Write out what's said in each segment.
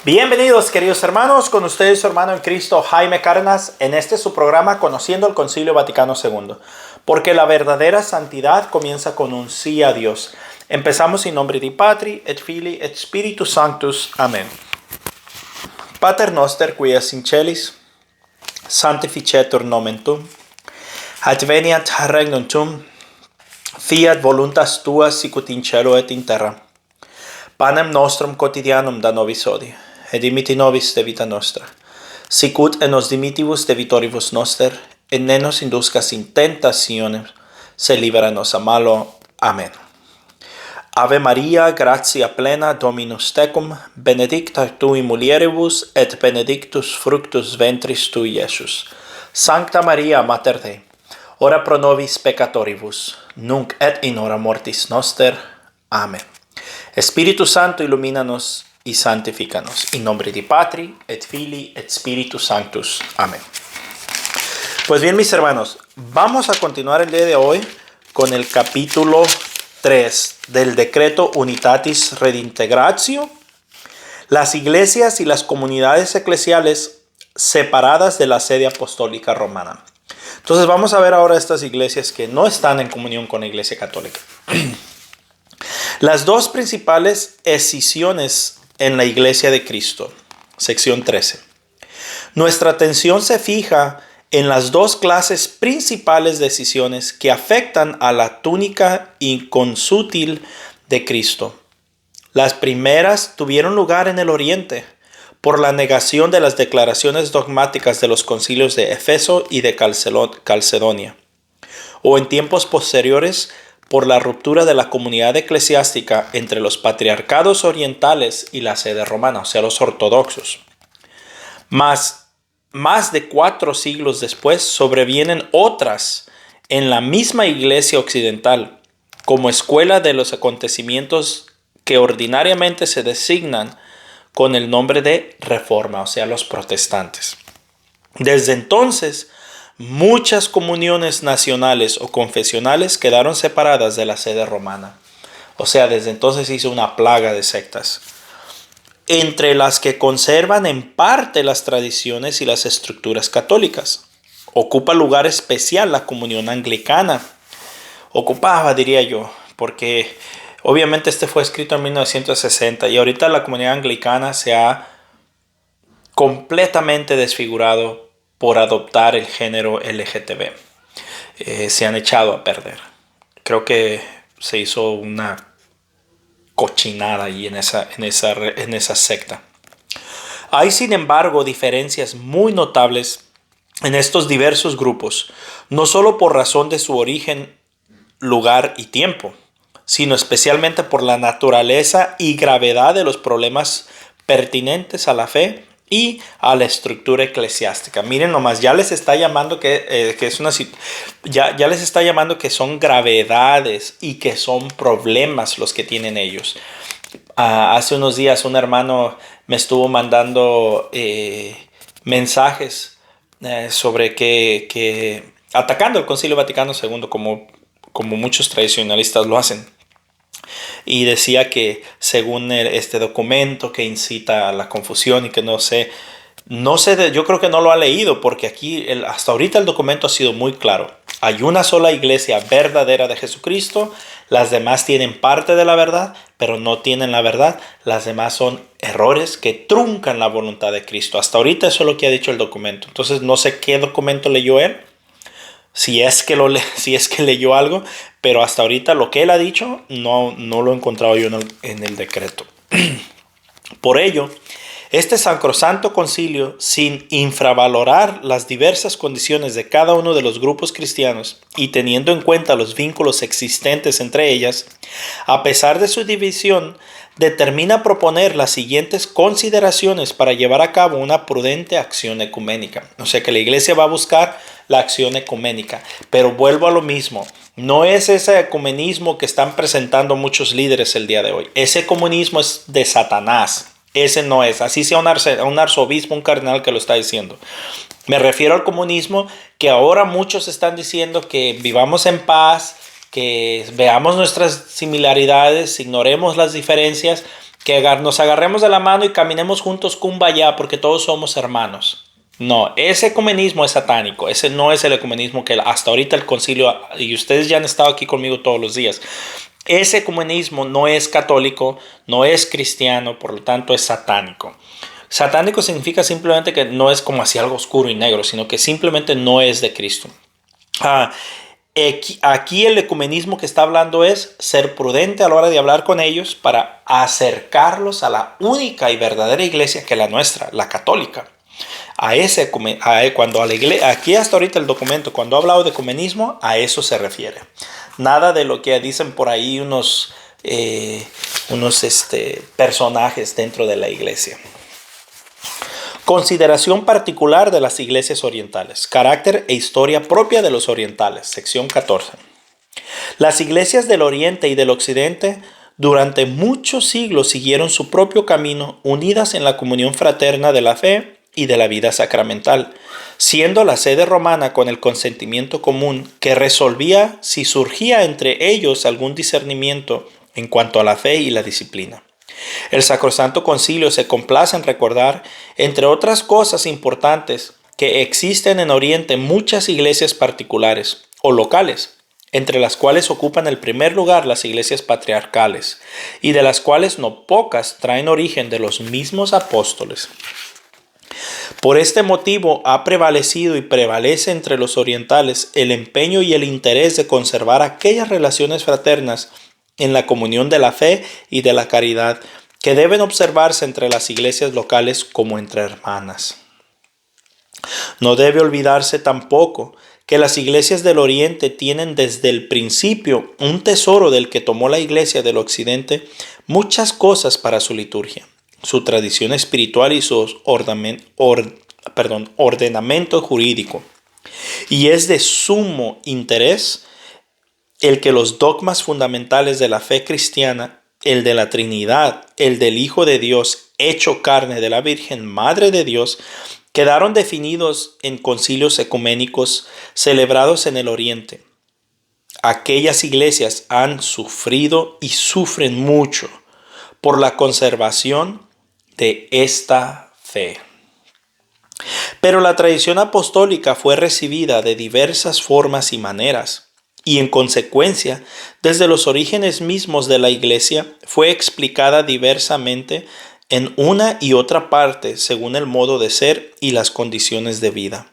Bienvenidos, queridos hermanos, con ustedes su hermano en Cristo Jaime Cárdenas en su programa Conociendo el Concilio Vaticano II, porque la verdadera santidad comienza con un sí a Dios. Empezamos in nombre di Patri et Filii et Spiritus Sanctus. Amén. Pater noster qui es in celis, sanctificetur nomen tuum, adveniat regnum tuum, fiat voluntas tua sicut in cielo et in terra. Panem nostrum quotidianum da nobis hodie, et dimitti nobis de vita nostra, sicut et nos dimittivus debitoribus noster, et ne nos induscas in tentationem, se libera nos a malo. Amén. Ave Maria, gratia plena, Dominus tecum, benedicta tui mulieribus, et benedictus fructus ventris tui, Iesus. Sancta Maria, Mater Dei, ora pro nobis peccatoribus, nunc et in hora mortis noster. Amén. Espíritu Santo, ilumínanos y santifícanos. En nombre de Patri, et Filii, et Spiritus Sanctus. Amén. Pues bien, mis hermanos, vamos a continuar el día de hoy con el capítulo 3 del Decreto Unitatis Redintegratio, las iglesias y las comunidades eclesiales separadas de la sede apostólica romana. Entonces vamos a ver ahora estas iglesias que no están en comunión con la Iglesia Católica. Las dos principales escisiones en la Iglesia de Cristo, sección 13. Nuestra atención se fija en las dos clases principales de escisiones que afectan a la túnica inconsútil de Cristo. Las primeras tuvieron lugar en el Oriente por la negación de las declaraciones dogmáticas de los concilios de Éfeso y de Calcedonia, o en tiempos posteriores por la ruptura de la comunidad eclesiástica entre los patriarcados orientales y la sede romana, o sea, los ortodoxos. Más de 4 siglos después sobrevienen otras en la misma iglesia occidental, como escuela de los acontecimientos que ordinariamente se designan con el nombre de Reforma, o sea, los protestantes. Desde entonces, muchas comuniones nacionales o confesionales quedaron separadas de la sede romana. O sea, desde entonces se hizo una plaga de sectas, entre las que conservan en parte las tradiciones y las estructuras católicas. Ocupa lugar especial la comunión anglicana. Ocupaba, diría yo, porque obviamente este fue escrito en 1960 y ahorita la comunidad anglicana se ha completamente desfigurado por adoptar el género LGTB. Se han echado a perder. Creo que se hizo una cochinada ahí en esa secta. Hay, sin embargo, diferencias muy notables en estos diversos grupos, no solo por razón de su origen, lugar y tiempo, sino especialmente por la naturaleza y gravedad de los problemas pertinentes a la fe y a la estructura eclesiástica. Miren nomás, ya les está llamando ya les está llamando que son gravedades y que son problemas los que tienen ellos. Hace unos días un hermano me estuvo mandando mensajes sobre que atacando el Concilio Vaticano II como muchos tradicionalistas lo hacen. Y decía que según este documento que incita a la confusión y que no sé, yo creo que no lo ha leído, porque aquí hasta ahorita el documento ha sido muy claro. Hay una sola iglesia verdadera de Jesucristo, las demás tienen parte de la verdad, pero no tienen la verdad. Las demás son errores que truncan la voluntad de Cristo. Hasta ahorita eso es lo que ha dicho el documento. Entonces no sé qué documento leyó él, si es que leyó algo, pero hasta ahorita lo que él ha dicho no lo he encontrado yo en el decreto. Por ello, este sacrosanto concilio, sin infravalorar las diversas condiciones de cada uno de los grupos cristianos y teniendo en cuenta los vínculos existentes entre ellas, a pesar de su división, determina proponer las siguientes consideraciones para llevar a cabo una prudente acción ecuménica. O sea que la iglesia va a buscar la acción ecuménica, pero vuelvo a lo mismo. No es ese ecumenismo que están presentando muchos líderes el día de hoy. Ese ecumenismo es de Satanás. Ese no es. Así sea un arzobispo, un cardenal que lo está diciendo. Me refiero al comunismo que ahora muchos están diciendo que vivamos en paz, que veamos nuestras similaridades, ignoremos las diferencias Que nos agarremos de la mano y caminemos juntos kumbaya porque todos somos hermanos. No, ese ecumenismo es satánico. Ese no es el ecumenismo que hasta ahorita el concilio, y ustedes ya han estado aquí conmigo todos los días. Ese ecumenismo no es católico, no es cristiano, por lo tanto es satánico. Satánico significa simplemente que no es como así algo oscuro y negro, sino que simplemente no es de Cristo. Aquí el ecumenismo que está hablando es ser prudente a la hora de hablar con ellos para acercarlos a la única y verdadera iglesia que es la nuestra, la católica. Aquí hasta ahorita el documento, cuando ha hablado de ecumenismo, a eso se refiere. Nada de lo que dicen por ahí unos personajes dentro de la iglesia. Consideración particular de las iglesias orientales. Carácter e historia propia de los orientales. Sección 14. Las iglesias del Oriente y del Occidente durante muchos siglos siguieron su propio camino, unidas en la comunión fraterna de la fe y de la vida sacramental, siendo la sede romana con el consentimiento común que resolvía si surgía entre ellos algún discernimiento en cuanto a la fe y la disciplina. El Sacrosanto Concilio se complace en recordar, entre otras cosas importantes, que existen en Oriente muchas iglesias particulares o locales, entre las cuales ocupan el primer lugar las iglesias patriarcales, y de las cuales no pocas traen origen de los mismos apóstoles. Por este motivo ha prevalecido y prevalece entre los orientales el empeño y el interés de conservar aquellas relaciones fraternas en la comunión de la fe y de la caridad que deben observarse entre las iglesias locales como entre hermanas. No debe olvidarse tampoco que las iglesias del Oriente tienen desde el principio un tesoro del que tomó la iglesia del Occidente muchas cosas para su liturgia, su tradición espiritual y su ordenamiento jurídico. Y es de sumo interés el que los dogmas fundamentales de la fe cristiana, el de la Trinidad, el del Hijo de Dios hecho carne de la Virgen Madre de Dios, quedaron definidos en concilios ecuménicos celebrados en el Oriente. Aquellas iglesias han sufrido y sufren mucho por la conservación de esta fe. Pero la tradición apostólica fue recibida de diversas formas y maneras, y en consecuencia, desde los orígenes mismos de la iglesia, fue explicada diversamente en una y otra parte según el modo de ser y las condiciones de vida.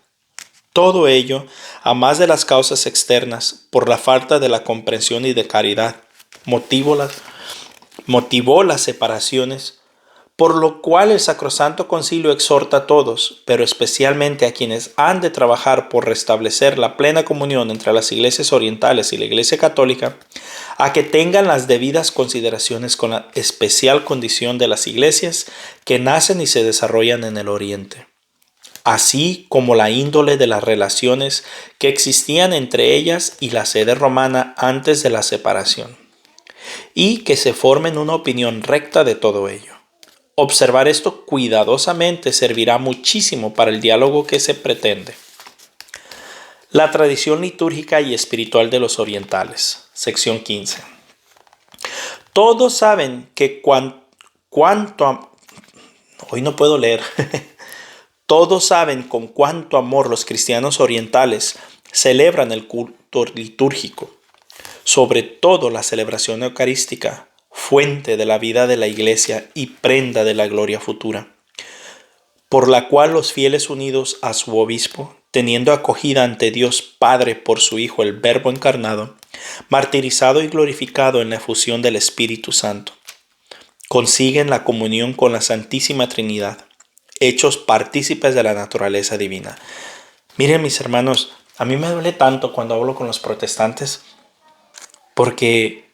Todo ello, a más de las causas externas, por la falta de la comprensión y de caridad, motivó las separaciones, por lo cual el Sacrosanto Concilio exhorta a todos, pero especialmente a quienes han de trabajar por restablecer la plena comunión entre las iglesias orientales y la Iglesia Católica, a que tengan las debidas consideraciones con la especial condición de las iglesias que nacen y se desarrollan en el Oriente, así como la índole de las relaciones que existían entre ellas y la sede romana antes de la separación, y que se formen una opinión recta de todo ello. Observar esto cuidadosamente servirá muchísimo para el diálogo que se pretende. La tradición litúrgica y espiritual de los orientales. Sección 15. Todos saben que hoy no puedo leer. Todos saben con cuánto amor los cristianos orientales celebran el culto litúrgico, sobre todo la celebración eucarística, fuente de la vida de la iglesia y prenda de la gloria futura, por la cual los fieles unidos a su obispo, teniendo acogida ante Dios Padre por su Hijo el Verbo encarnado, martirizado y glorificado en la efusión del Espíritu Santo, consiguen la comunión con la Santísima Trinidad, hechos partícipes de la naturaleza divina. Miren, mis hermanos, a mí me duele tanto cuando hablo con los protestantes porque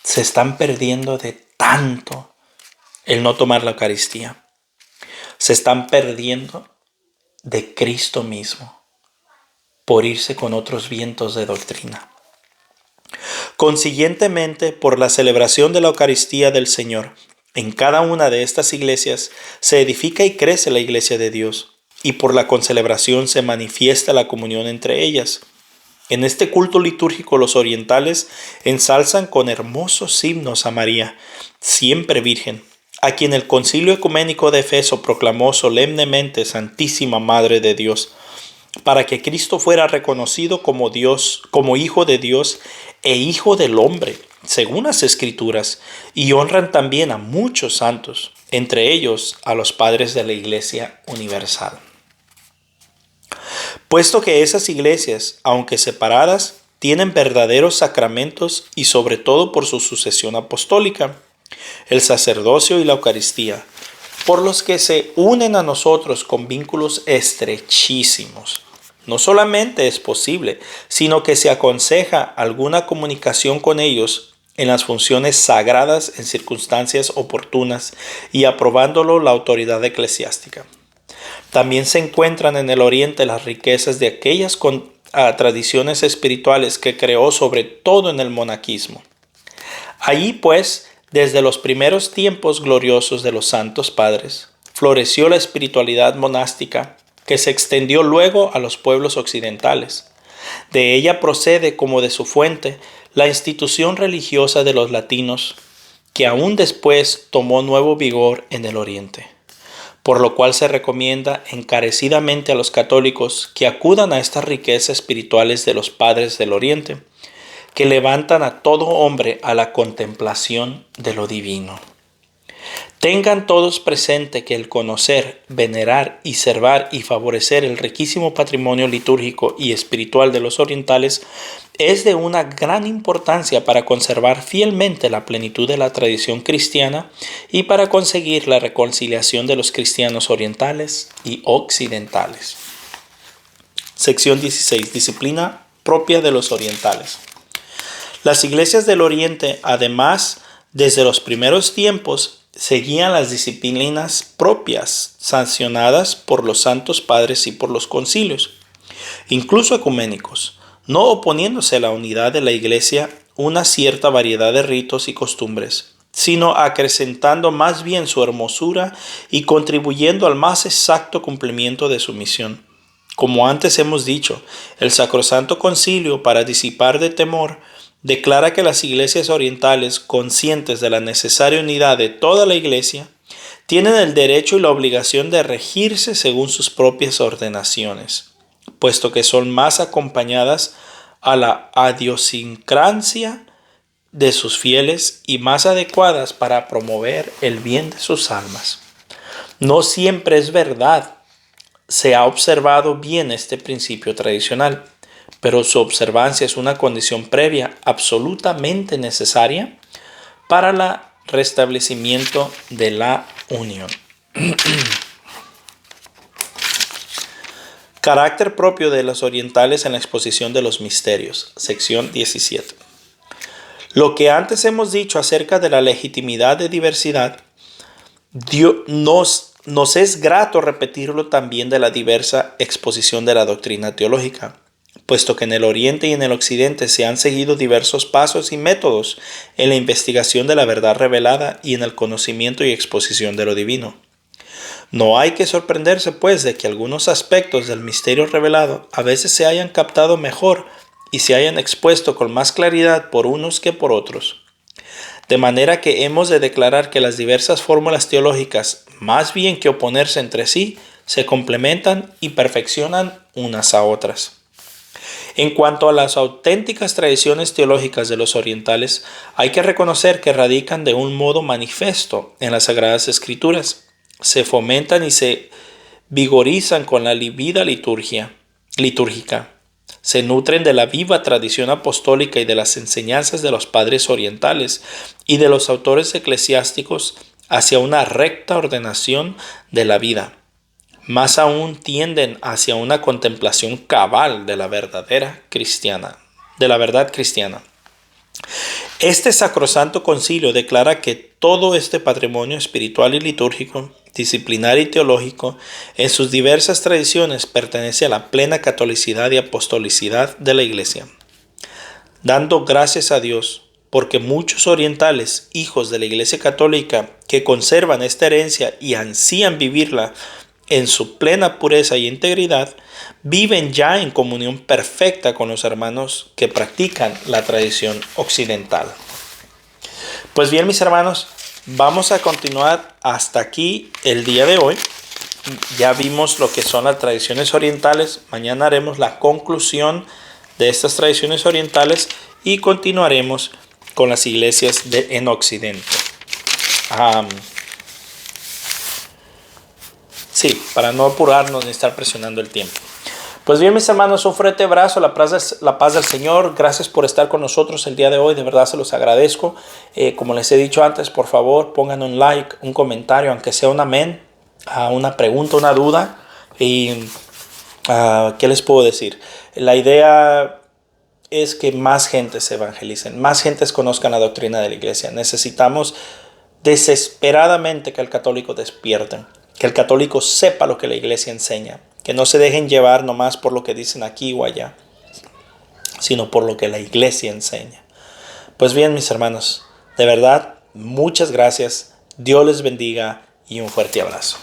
se están perdiendo de tanto el no tomar la Eucaristía. Se están perdiendo de Cristo mismo por irse con otros vientos de doctrina. Consiguientemente, por la celebración de la Eucaristía del Señor, en cada una de estas iglesias se edifica y crece la iglesia de Dios, y por la concelebración se manifiesta la comunión entre ellas. En este culto litúrgico los orientales ensalzan con hermosos himnos a María, siempre Virgen, a quien el Concilio Ecuménico de Efeso proclamó solemnemente Santísima Madre de Dios, para que Cristo fuera reconocido como Dios, como Hijo de Dios e Hijo del hombre, según las Escrituras, y honran también a muchos santos, entre ellos a los padres de la Iglesia Universal. Puesto que esas iglesias, aunque separadas, tienen verdaderos sacramentos y sobre todo por su sucesión apostólica, el sacerdocio y la Eucaristía, por los que se unen a nosotros con vínculos estrechísimos. No solamente es posible, sino que se aconseja alguna comunicación con ellos en las funciones sagradas en circunstancias oportunas y aprobándolo la autoridad eclesiástica. También se encuentran en el Oriente las riquezas de aquellas tradiciones espirituales que creó sobre todo en el monaquismo. Allí, pues, desde los primeros tiempos gloriosos de los santos padres, floreció la espiritualidad monástica que se extendió luego a los pueblos occidentales. De ella procede, como de su fuente, la institución religiosa de los latinos, que aún después tomó nuevo vigor en el Oriente. Por lo cual se recomienda encarecidamente a los católicos que acudan a estas riquezas espirituales de los padres del Oriente, que levantan a todo hombre a la contemplación de lo divino. Tengan todos presente que el conocer, venerar y servar y favorecer el riquísimo patrimonio litúrgico y espiritual de los orientales es de una gran importancia para conservar fielmente la plenitud de la tradición cristiana y para conseguir la reconciliación de los cristianos orientales y occidentales. Sección 16. Disciplina propia de los orientales. Las iglesias del Oriente, además, desde los primeros tiempos, seguían las disciplinas propias sancionadas por los santos padres y por los concilios, incluso ecuménicos, no oponiéndose a la unidad de la iglesia una cierta variedad de ritos y costumbres, sino acrecentando más bien su hermosura y contribuyendo al más exacto cumplimiento de su misión. Como antes hemos dicho, el Sacrosanto Concilio, para disipar de temor, declara que las iglesias orientales, conscientes de la necesaria unidad de toda la iglesia, tienen el derecho y la obligación de regirse según sus propias ordenaciones, puesto que son más acompañadas a la idiosincrasia de sus fieles y más adecuadas para promover el bien de sus almas. No siempre es verdad. Se ha observado bien este principio tradicional, pero su observancia es una condición previa absolutamente necesaria para el restablecimiento de la unión. Carácter propio de los orientales en la exposición de los misterios. Sección 17. Lo que antes hemos dicho acerca de la legitimidad de diversidad, nos es grato repetirlo también de la diversa exposición de la doctrina teológica, puesto que en el Oriente y en el Occidente se han seguido diversos pasos y métodos en la investigación de la verdad revelada y en el conocimiento y exposición de lo divino. No hay que sorprenderse, pues, de que algunos aspectos del misterio revelado a veces se hayan captado mejor y se hayan expuesto con más claridad por unos que por otros. De manera que hemos de declarar que las diversas fórmulas teológicas, más bien que oponerse entre sí, se complementan y perfeccionan unas a otras. En cuanto a las auténticas tradiciones teológicas de los orientales, hay que reconocer que radican de un modo manifiesto en las Sagradas Escrituras. Se fomentan y se vigorizan con la vida litúrgica. Se nutren de la viva tradición apostólica y de las enseñanzas de los padres orientales y de los autores eclesiásticos hacia una recta ordenación de la vida. Más aún tienden hacia una contemplación cabal de la verdad cristiana. Este sacrosanto concilio declara que todo este patrimonio espiritual y litúrgico, disciplinar y teológico, en sus diversas tradiciones pertenece a la plena catolicidad y apostolicidad de la Iglesia. Dando gracias a Dios, porque muchos orientales, hijos de la Iglesia católica, que conservan esta herencia y ansían vivirla, en su plena pureza y integridad, viven ya en comunión perfecta con los hermanos que practican la tradición occidental. Pues bien, mis hermanos, vamos a continuar hasta aquí el día de hoy. Ya vimos lo que son las tradiciones orientales. Mañana haremos la conclusión de estas tradiciones orientales y continuaremos con las iglesias en Occidente. Sí, para no apurarnos ni estar presionando el tiempo. Pues bien, mis hermanos, un fuerte abrazo, la paz del Señor. Gracias por estar con nosotros el día de hoy, de verdad se los agradezco. Como les he dicho antes, por favor, pongan un like, un comentario, aunque sea un amén, una pregunta, una duda. Y ¿qué les puedo decir? La idea es que más gente se evangelicen, más gentes conozcan la doctrina de la iglesia. Necesitamos desesperadamente que el católico despierte, que el católico sepa lo que la iglesia enseña, que no se dejen llevar nomás por lo que dicen aquí o allá, sino por lo que la iglesia enseña. Pues bien, mis hermanos, de verdad, muchas gracias, Dios les bendiga y un fuerte abrazo.